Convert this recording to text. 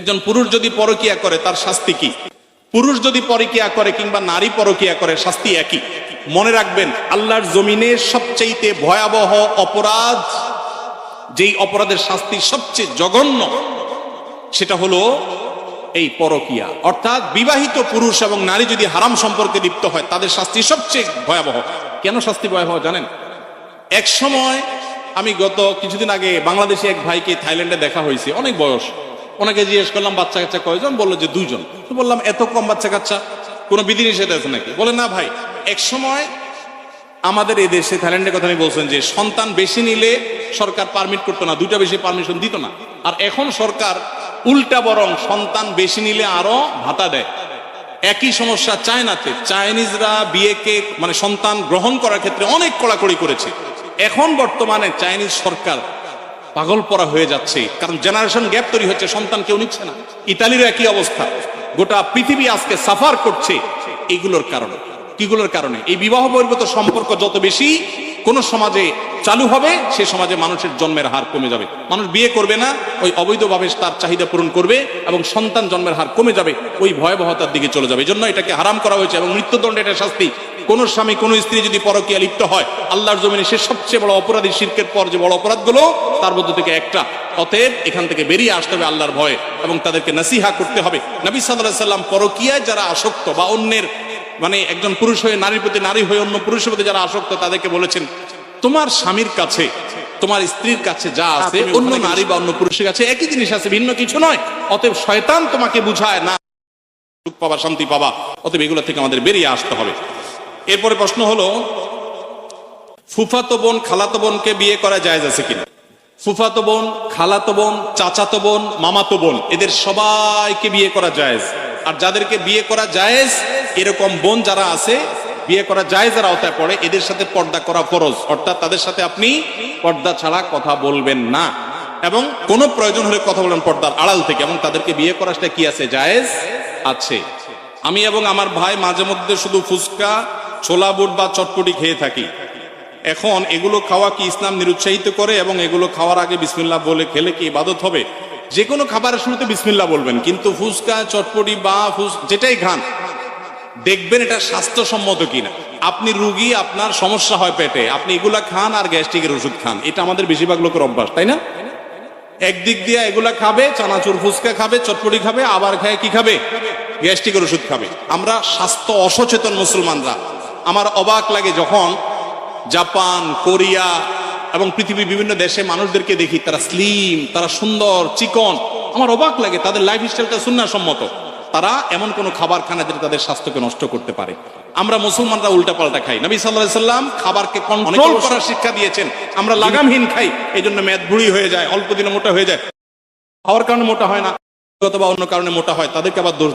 একজন পুরুষ যদি পরকিয়া করে তার শাস্তি কি? পুরুষ যদি পরকিয়া করে কিংবা নারী পরকিয়া করে শাস্তি একই। মনে রাখবেন, আল্লাহর জমিনে সবচেয়ে ভয়াবহ অপরাধ, যেই অপরাধের শাস্তি সবচেয়ে জঘন্য, সেটা হলো এই পরকিয়া। অর্থাৎ বিবাহিত পুরুষ এবং নারী যদি হারাম সম্পর্কে লিপ্ত হয় তাদের শাস্তি সবচেয়ে ভয়াবহ। কেন শাস্তি ভয়াবহ জানেন? এক সময় আমি গত কিছুদিন আগে বাংলাদেশে এক ভাইকে থাইল্যান্ডে দেখা হয়েছে, অনেক বয়স। ওনাকে জিজ্ঞেস করলাম বাচ্চা কাচ্চা কয়জন? বললো যে 2 জন। তো বললাম এত কম বাচ্চা কাচ্চা, কোনো বিধিনিষেধ আছে নাকি? বলে না ভাই, এক সময় আমাদের এই দেশে, থাইল্যান্ডের কথা আমি বলছেন, যে সন্তান বেশি নিলে সরকার পারমিট করতো না, 2টা বেশি পারমিশন দিত না। আর এখন সরকার উল্টা, বরং সন্তান বেশি নিলে আরো ভাতা দেয়। একই সমস্যা চায়নাতে। চাইনিজরা বিয়েকে মানে সন্তান গ্রহণ করার ক্ষেত্রে অনেক কড়াকড়ি করেছে। এখন বর্তমানে চাইনিজ সরকার পাগল পরা হয়ে যাচ্ছে, কারণ জেনারেশন গ্যাপ তৈরি হচ্ছে, সন্তান কেউ নিচ্ছে না। ইতালির একই অবস্থা। গোটা পৃথিবী আজকে সাফার করছে এইগুলোর কারণে। কিগুলোর কারণে? এই বিবাহ বহির্ভূত সম্পর্ক যত বেশি কোন সমাজে চালু হবে, সে সমাজে মানুষের জন্মের হার কমে যাবে। মানুষ বিয়ে করবে না, ওই অবৈধভাবে তার চাহিদা পূরণ করবে এবং সন্তান জন্মের হার কমে যাবে, ওই ভয়াবহতার দিকে চলে যাবে। এই জন্য এটাকে হারাম করা হয়েছে এবং মৃত্যুদণ্ড এটা শাস্তি। কোন স্বামী কোন স্ত্রী যদি পরকীয়া লিপ্ত হয়, আল্লাহর জমিনে সে সবচেয়ে বড় অপরাধী। শিরকের পর যে বড় অপরাধগুলো, তার মধ্যে থেকে একটা। অতএব এখান থেকে বেরিয়ে আসতে হবে আল্লাহর ভয়ে এবং তাদেরকে নসিহা করতে হবে। নবী সাল্লাল্লাহু আলাইহি সাল্লাম পরকীয়ায় যারা আসক্ত, বা অন্যের মানে একজন পুরুষ হয়ে নারীর প্রতি, নারী হয়ে অন্য পুরুষের প্রতি যারা আসক্ত, তাদেরকে বলেছেন তোমার স্বামীর কাছে, তোমার স্ত্রীর কাছে যা আছে, অন্য নারী বা অন্য পুরুষের কাছে একই জিনিস আছে, ভিন্ন কিছু নয়। অতএব শয়তান তোমাকে বুঝায় না, সুখ পাবা, শান্তি পাবা। অতএব এগুলো থেকে আমাদের বেরিয়ে আসতে হবে। এরপরে প্রশ্ন হলো, ফুফাতো বোন খালাতো বোনকে বিয়ে করা জায়েজ আছে কিনা? ফুফাতো বোন, খালাতো বোন, চাচাতো বোন, মামাতো বোন, এদের সবাইকে বিয়ে করা জায়েজ। আর যাদেরকে বিয়ে করা জায়েজ, এরকম বোন যারা আছে, বিয়ে করা জায়েজের আওতায় পড়ে, এদের সাথে পর্দা করা ফরজ। অর্থাৎ তাদের সাথে আপনি পর্দা ছাড়া কথা বলবেন না, এবং কোন প্রয়োজন হলে কথা বলবেন পর্দার আড়াল থেকে, এবং তাদেরকে বিয়ে করাটা কি আছে? জায়েজ আছে। আমি এবং আমার ভাই মাঝে মধ্যে শুধু ফুচকা, ছোলা বুট বা চটপটি খেয়ে থাকি। এখন এগুলো খাওয়া কি ইসলাম নিরুৎসাহিত করে? এবং এগুলো খাওয়ার আগে বিসমিল্লাহ বলে খেলে কি ইবাদত হবে? যে কোনো খাবারের শুরুতে বিসমিল্লাহ বলবেন, কিন্তু ফুচকা, চটপটি বা যেটাই খান, দেখবেন এটা স্বাস্থ্যসম্মত কিনা। আপনি রুগী, আপনার সমস্যা হয় পেটে, আপনি এগুলা খান আর গ্যাস্ট্রিকের ওষুধ খান। এটা আমাদের বেশিরভাগ লোকের অভ্যাস, তাই না? একদিক দিয়ে এগুলা খাবে, চানাচুর ফুচকা খাবে, চটপটি খাবে, আবার খায় কি খাবে? গ্যাস্ট্রিকের ওষুধ খাবে। আমরা স্বাস্থ্য অসচেতন মুসলমানরা। আমার অবাক লাগে যখন জাপান, কোরিয়া এবং পৃথিবীর বিভিন্ন দেশে মানুষদেরকে দেখি, তারা স্লিম, তারা সুন্দর, চিকন। আমার অবাক লাগে, তাদের লাইফ স্টাইলটা সুন্নাহসম্মত। তারা এমন কোন খাবার খায় না যেটা তাদের স্বাস্থ্যকে নষ্ট করতে পারে। আমরা মুসলমানরা উল্টা পাল্টা খাই। নবী সাল্লাল্লাহু আলাইহি সাল্লাম খাবারকে কন্ট্রোল করার শিক্ষা দিয়েছেন। আমরা লাগামহীন খাই, এই জন্য মেদ ভুঁড়ি হয়ে যায়, অল্প দিনে মোটা হয়ে যায়। খাওয়ার কারণে মোটা হয় না, অথবা অন্য কারণে মোটা হয়, তাদেরকে আবার দোষ